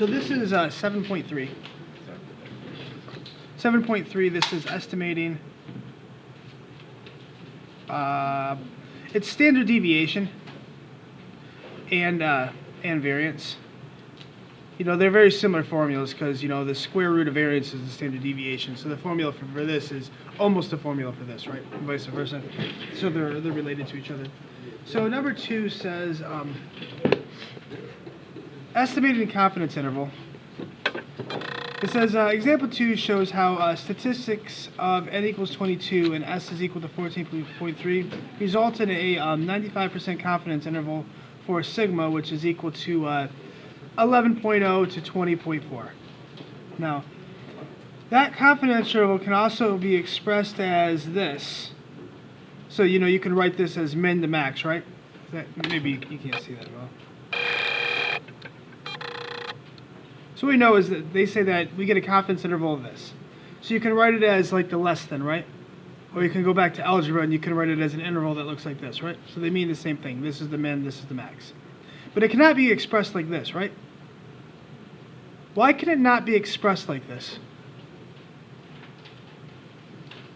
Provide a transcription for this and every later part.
So this is 7.3. 7.3, this is estimating, it's standard deviation and variance. You know, they're very similar formulas because, you know, the square root of variance is the standard deviation. So the formula for this is almost the formula for this, right? And vice versa. So they're related to each other. So number 2 says estimated confidence interval. It says example 2 shows how statistics of n equals 22 and s is equal to 14.3 result in a 95% confidence interval for sigma, which is equal to 11.0 to 20.4. Now, that confidence interval can also be expressed as this. So, you know, you can write this as min to max, right? Maybe you can't see that well. So what we know is that they say that we get a confidence interval of this. So you can write it as like the less than, right? Or you can go back to algebra and you can write it as an interval that looks like this, right? So they mean the same thing. This is the min, this is the max. But it cannot be expressed like this, right? Why can it not be expressed like this?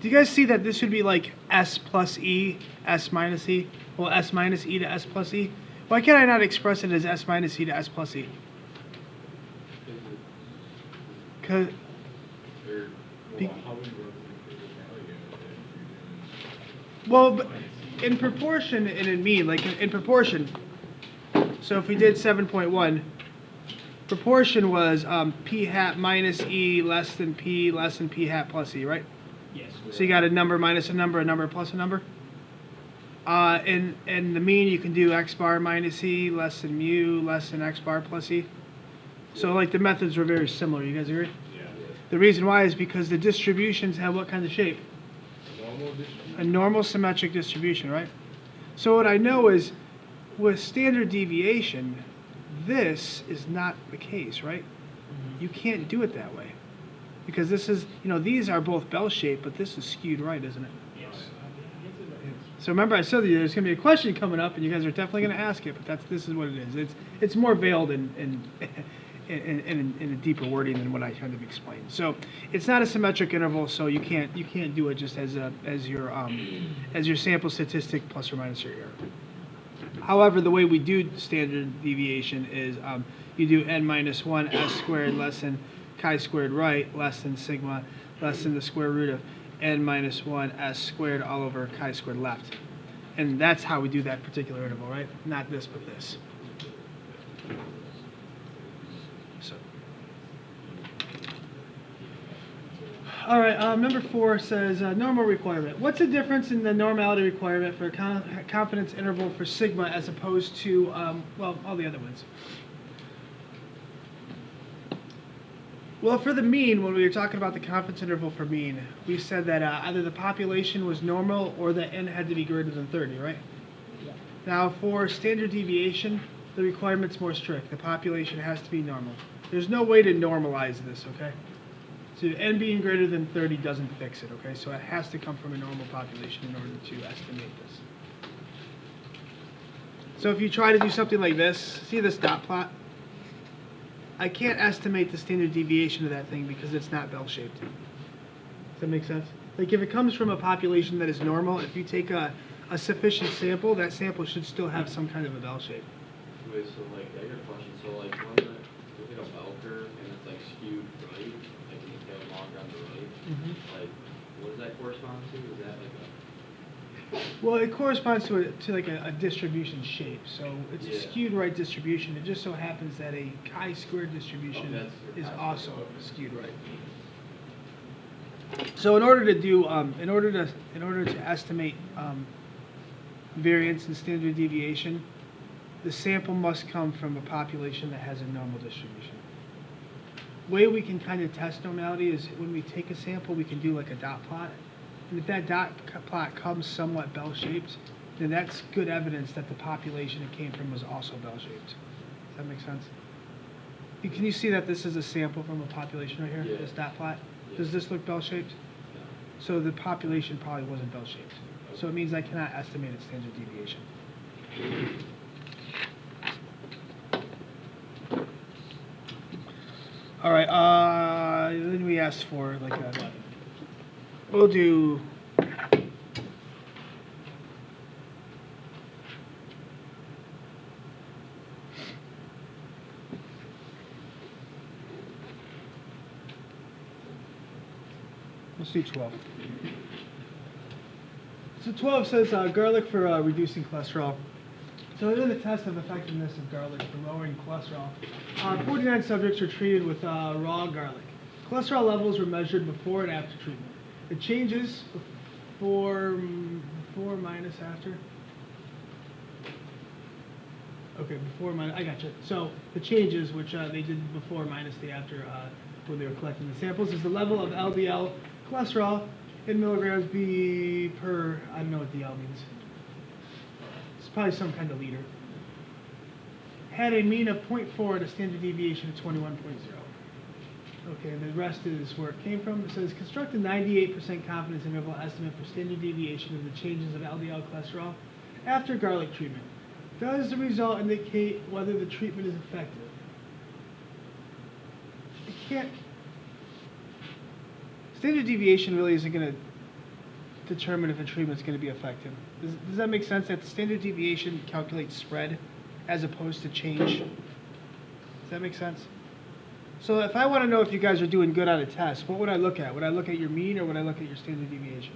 Do you guys see that this should be like s plus e, s minus e? Well, s minus e to s plus e. Why can I not express it as s minus e to s plus e? Because but in proportion and in mean, like in proportion. So if we did 7.1, proportion was p hat minus e less than p hat plus e, right? Yes. So you got a number minus a number plus a number. In the mean, you can do x bar minus e less than mu less than x bar plus e. So like the methods were very similar. You guys agree? Yeah. The reason why is because the distributions have what kind of shape? Normal distribution. A normal symmetric distribution, right? So what I know is with standard deviation, this is not the case, right? Mm-hmm. You can't do it that way. Because this is, you know, these are both bell-shaped, but this is skewed right, isn't it? Yes. So remember I said that there's going to be a question coming up, and you guys are definitely going to ask it, but this is what it is. It's more veiled in a deeper wording than what I kind of explained. So it's not a symmetric interval, so you can't do it just as your sample statistic plus or minus your error. However, the way we do standard deviation is you do n minus 1 s squared less than chi squared right less than sigma less than the square root of n minus 1 s squared all over chi squared left. And that's how we do that particular interval, right? Not this, but this. So, all right, number 4 says normal requirement. What's the difference in the normality requirement for a confidence interval for sigma as opposed to, well, all the other ones? Well, for the mean, when we were talking about the confidence interval for mean, we said that either the population was normal or that n had to be greater than 30, right? Yeah. Now, for standard deviation, the requirement's more strict. The population has to be normal. There's no way to normalize this, okay? So n being greater than 30 doesn't fix it, okay? So it has to come from a normal population in order to estimate this. So if you try to do something like this, see this dot plot? I can't estimate the standard deviation of that thing because it's not bell-shaped. Does that make sense? Like if it comes from a population that is normal, if you take a sufficient sample, that sample should still have some kind of a bell shape. Wait, so like, I got a question. So like, when look at a bell curve and it's like skewed right, like in the tail longer on the right, like, what does that correspond to? Is that like a... Well, it corresponds to like a distribution shape. So it's a skewed right distribution. It just so happens that a chi-squared distribution is also skewed right. So in order to estimate variance and standard deviation, the sample must come from a population that has a normal distribution. Way we can kind of test normality is when we take a sample, we can do like a dot plot. And if that dot plot comes somewhat bell-shaped, then that's good evidence that the population it came from was also bell-shaped. Does that make sense? Can you see that this is a sample from a population right here, Yeah. this dot plot? Yeah. Does this look bell-shaped? No. So the population probably wasn't bell-shaped. So it means I cannot estimate its standard deviation. All right, then we asked for like a, we'll do, let's do 12. So 12 says garlic for reducing cholesterol. So in the test of effectiveness of garlic for lowering cholesterol, 49 subjects were treated with raw garlic. Cholesterol levels were measured before and after treatment. The changes before minus after. Okay, before minus, I gotcha. So the changes, which they did before minus the after when they were collecting the samples, is the level of LDL cholesterol in milligrams B per, I don't know what DL means. It's probably some kind of liter. Had a mean of 0.4 and a standard deviation of 21.0. Okay, the rest is where it came from. It says construct a 98% confidence interval estimate for standard deviation of the changes of LDL cholesterol after garlic treatment. Does the result indicate whether the treatment is effective? It can't. Standard deviation really isn't going to determine if a treatment is going to be effective. Does that make sense? That the standard deviation calculates spread as opposed to change? Does that make sense? So if I want to know if you guys are doing good on a test, what would I look at? Would I look at your mean or would I look at your standard deviation?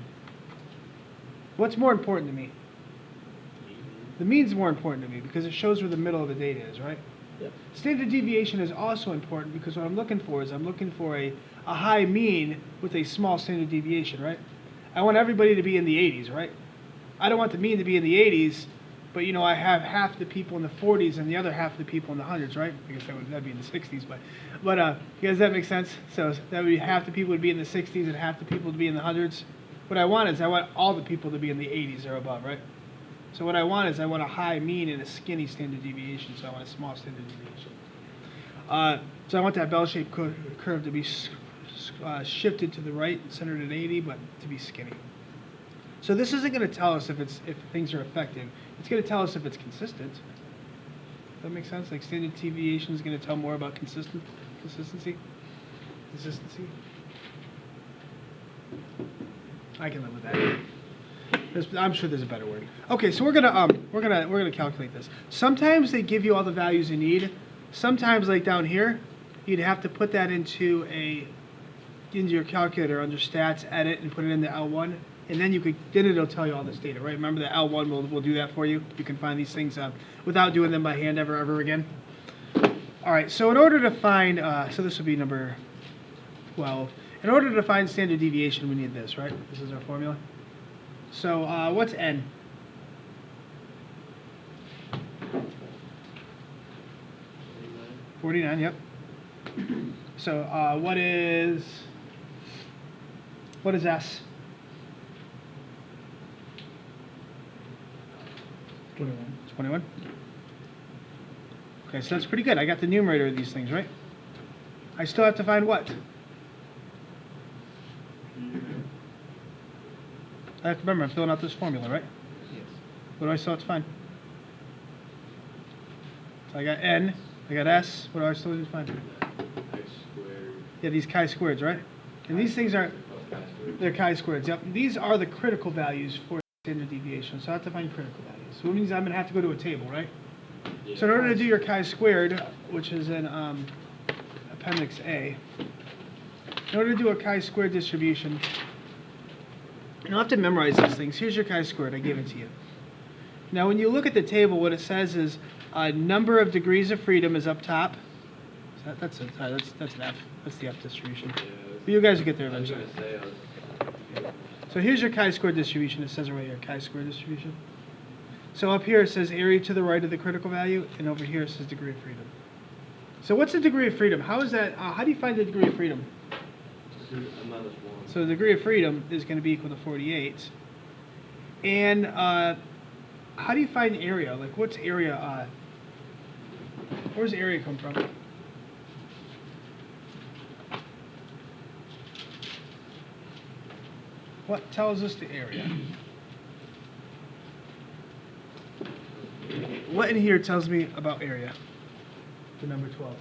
What's more important to me? The mean's more important to me because it shows where the middle of the data is, right? Yep. Standard deviation is also important because what I'm looking for is I'm looking for a high mean with a small standard deviation, right? I want everybody to be in the 80s, right? I don't want the mean to be in the 80s, but you know I have half the people in the 40s and the other half of the people in the hundreds, right? I guess that'd be in the 60s, but does that make sense? So that would be half the people would be in the 60s and half the people to be in the hundreds. What I want is I want all the people to be in the 80s or above, right? So what I want is I want a high mean and a skinny standard deviation, so I want a small standard deviation. So I want that bell-shaped curve to be shifted to the right, centered at 80, but to be skinny. So this isn't going to tell us if things are effective. It's going to tell us if it's consistent. Does that make sense? Like standard deviation is going to tell more about consistency. I can live with that. I'm sure there's a better word. Okay, so we're gonna calculate this. Sometimes they give you all the values you need. Sometimes, like down here, you'd have to put that into your calculator under Stats, Edit, and put it in the L1, and then it'll tell you all this data, right? Remember the L1 will do that for you. You can find these things without doing them by hand ever again. All right. So in order to find, so this would be number 12. In order to find standard deviation, we need this, right? This is our formula. So what's n? $49, yep. So what is S? 21. Okay, so that's pretty good. I got the numerator of these things, right? I still have to find what? I have to remember, I'm filling out this formula, right? Yes. What do I still have to find? So I got N, I got S, what do I still need to find? X squared. Yeah, these chi-squareds, right? And these things are, Oh, chi-squared. they're chi-squareds, yep. These are the critical values for standard deviation, so I have to find critical values. So it means I'm going to have to go to a table, right? Yeah. So in order to do your chi-squared, which is in Appendix A, in order to do a chi-squared distribution, you don't have to memorize these things. Here's your chi-squared. I gave it to you. Now, when you look at the table, what it says is number of degrees of freedom is up top. So that's an F. That's the F distribution. Yeah, But you guys will get there I was eventually. gonna say, So here's your chi-squared distribution. It says it right here, chi-squared distribution. So up here it says area to the right of the critical value, and over here it says degree of freedom. So what's the degree of freedom? How is that? How do you find the degree of freedom? I'm not as one. So the degree of freedom is going to be equal to 48. And how do you find area? Like what's area? Where's area come from? What tells us the area? What in here tells me about area? The number 12.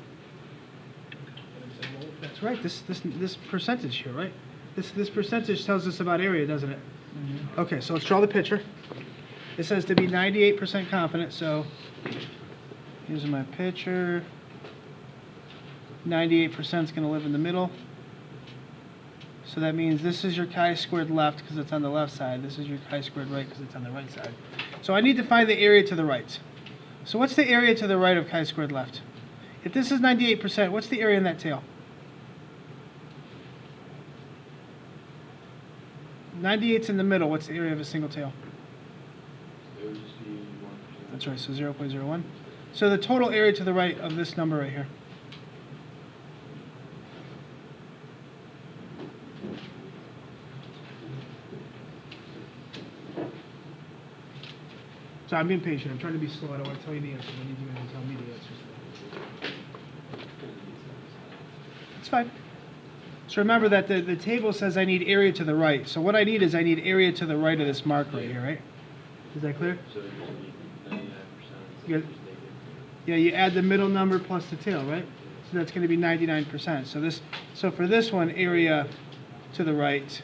That's right, this percentage here, right? This percentage tells us about area, doesn't it? Okay, so let's draw the picture. It says to be 98% confident, so here's my picture. 98% is going to live in the middle. So that means this is your chi-squared left because it's on the left side. This is your chi-squared right because it's on the right side. So I need to find the area to the right. So what's the area to the right of chi-squared left? If this is 98%, what's the area in that tail? 98's in the middle. What's the area of a single tail? It would just be 1%. That's right, so 0.01. So the total area to the right of this number right here. So I'm being patient. I'm trying to be slow. I don't want to tell you the answers. I need you guys to tell me the answers. It's fine. So remember that the table says I need area to the right. So what I need is I need area to the right of this mark right here, right? Is that clear? So it would just be 99%. Yeah. Yeah, you add the middle number plus the tail, right? So that's going to be 99%. So for this one, area to the right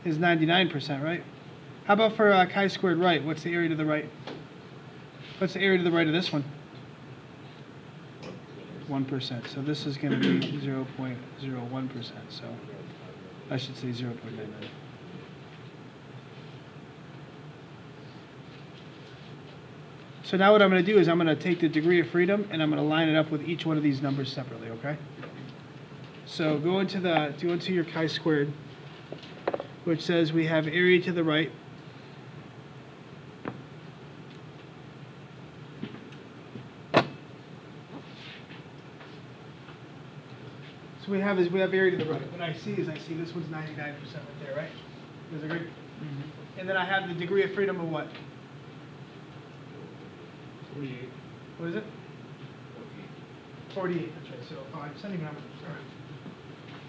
is 99%, right? How about for chi-squared right? What's the area to the right? What's the area to the right of this one? 1%. So this is going to be 0.01%. So I should say 0.99. So now what I'm going to do is I'm going to take the degree of freedom and I'm going to line it up with each one of these numbers separately, okay? So go into your chi-squared, which says we have area to the right. So we have area to the right. What I see is this one's 99% right there, right? You guys agree? Mm-hmm. And then I have the degree of freedom of what? 48. What is it? 48. That's right. So I'm sending numbers.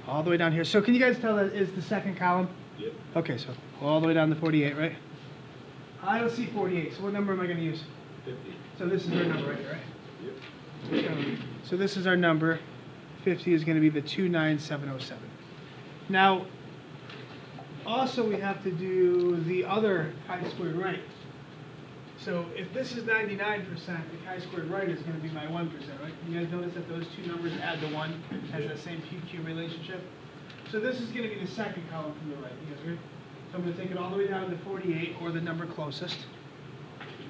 All the way down here. So can you guys tell that is the second column? Yep. Okay, so all the way down to 48, right? I don't see 48. So what number am I going to use? 50. So this is our number right here, right? Yep. So this is our number. 50 is going to be the 29707. Now, also we have to do the other chi-squared right. So if this is 99%, the chi-squared right is going to be my 1%, right? You guys notice that those two numbers add to 1 has that same PQ relationship? So this is going to be the second column from the right. You guys agree? So I'm going to take it all the way down to 48, or the number closest.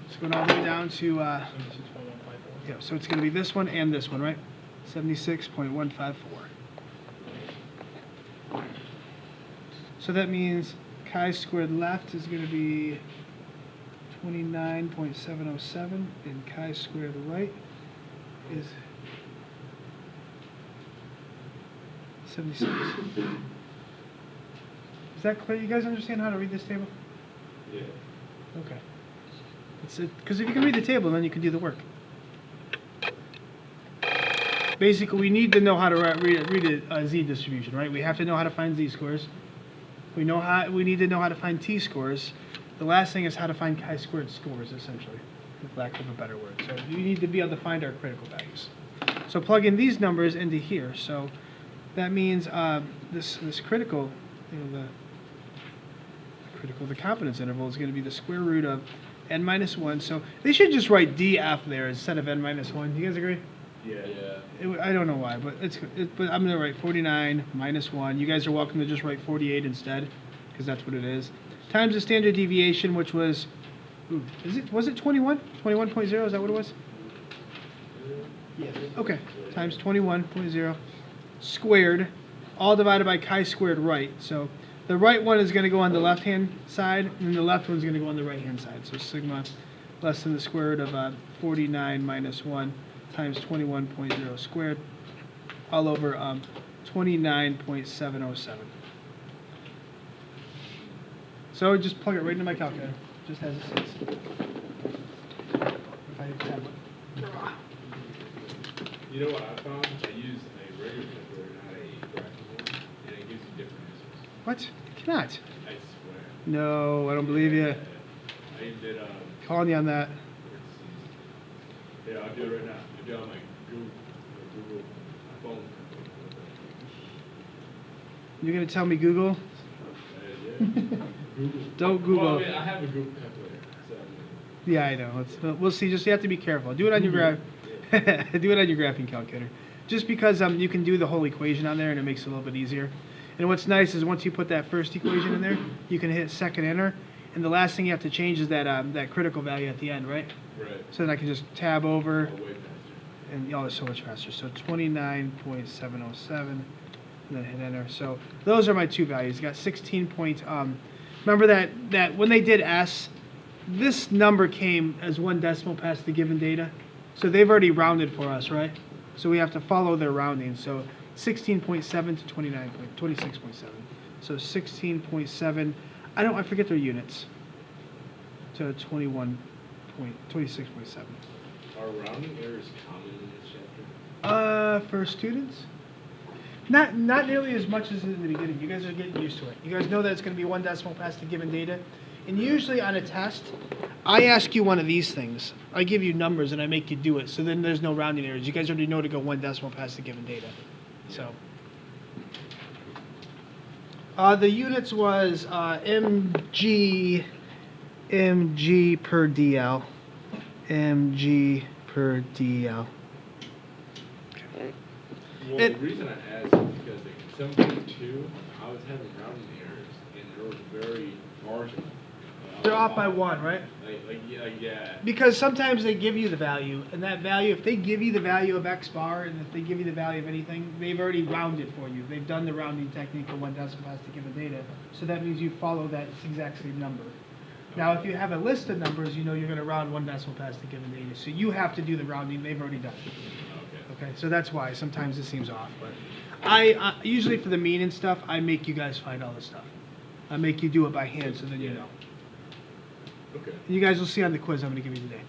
It's going all the way down to, yeah, so it's going to be this one and this one, right? 76.154. So that means chi-squared left is going to be 29.707, and chi-squared right is 76. Is that clear? You guys understand how to read this table? Yeah. Okay. That's it. Because if you can read the table, then you can do the work. Basically, we need to know how to read a z distribution, right? We have to know how to find z-scores. We need to know how to find t-scores. The last thing is how to find chi-squared scores, essentially, with lack of a better word. So you need to be able to find our critical values. So plug in these numbers into here. So that means this critical, the confidence interval is going to be the square root of n minus 1. So they should just write df there instead of n minus 1. Do you guys agree? Yeah. I don't know why, but but I'm going to write 49 minus 1. You guys are welcome to just write 48 instead, because that's what it is. Times the standard deviation, which was, was it 21? 21.0, is that what it was? Yes. Okay, times 21.0 squared, all divided by chi-squared right. So the right one is going to go on the left-hand side, and then the left one's going to go on the right-hand side. So sigma less than the square root of 49 minus 1 times 21.0 squared, all over 29.707. So just plug it right into my calculator, just as it says. If I have one. You know what I found? I used a regular calculator, not a graphical one, and it gives you different answers. What? You cannot. I swear. No, I don't believe you. I did, Calling you on that. yeah, I'll do it right now. I'll do it on my Google phone. You're gonna tell me Google? Yeah. Google. Don't Google. Well, I mean, I have a Google calculator, so. Yeah, I know. We'll see. Just you have to be careful. Do it on your do it on your graphing calculator. Just because you can do the whole equation on there and it makes it a little bit easier. And what's nice is once you put that first equation in there, you can hit second enter, and the last thing you have to change is that critical value at the end, right? Right. So then I can just tab over, Oh, way faster. and it's so much faster. So 29.707, and then hit enter. So those are my two values. Got 16 point. Remember that when they did S, this number came as one decimal past the given data. So they've already rounded for us, right? So we have to follow their rounding. So 16.7 to 26.7. So 16.7. I forget their units. To 21.26.7. Are rounding errors common in this chapter? For students, not nearly as much as in the beginning. You guys are getting used to it. You guys know that it's going to be one decimal past the given data. And usually on a test, I ask you one of these things. I give you numbers and I make you do it. So then there's no rounding errors. You guys already know to go one decimal past the given data. So the units was mg per dl. mg per dl. Well, It- the reason I asked is because in 7.2, I was having rounding errors, and they were very marginal. They're off by one, right? Yeah. Because sometimes they give you the value, and that value, if they give you the value of X bar, and if they give you the value of anything, they've already rounded for you. They've done the rounding technique for one decimal past the given data. So that means you follow that exact same number. Now, if you have a list of numbers, you know you're going to round one decimal past the given data. So you have to do the rounding. They've already done it. Okay. Okay, so that's why sometimes it seems off. But I usually for the mean and stuff, I make you guys find all this stuff. I make you do it by hand, so then you know. Okay. You guys will see on the quiz I'm going to give you today.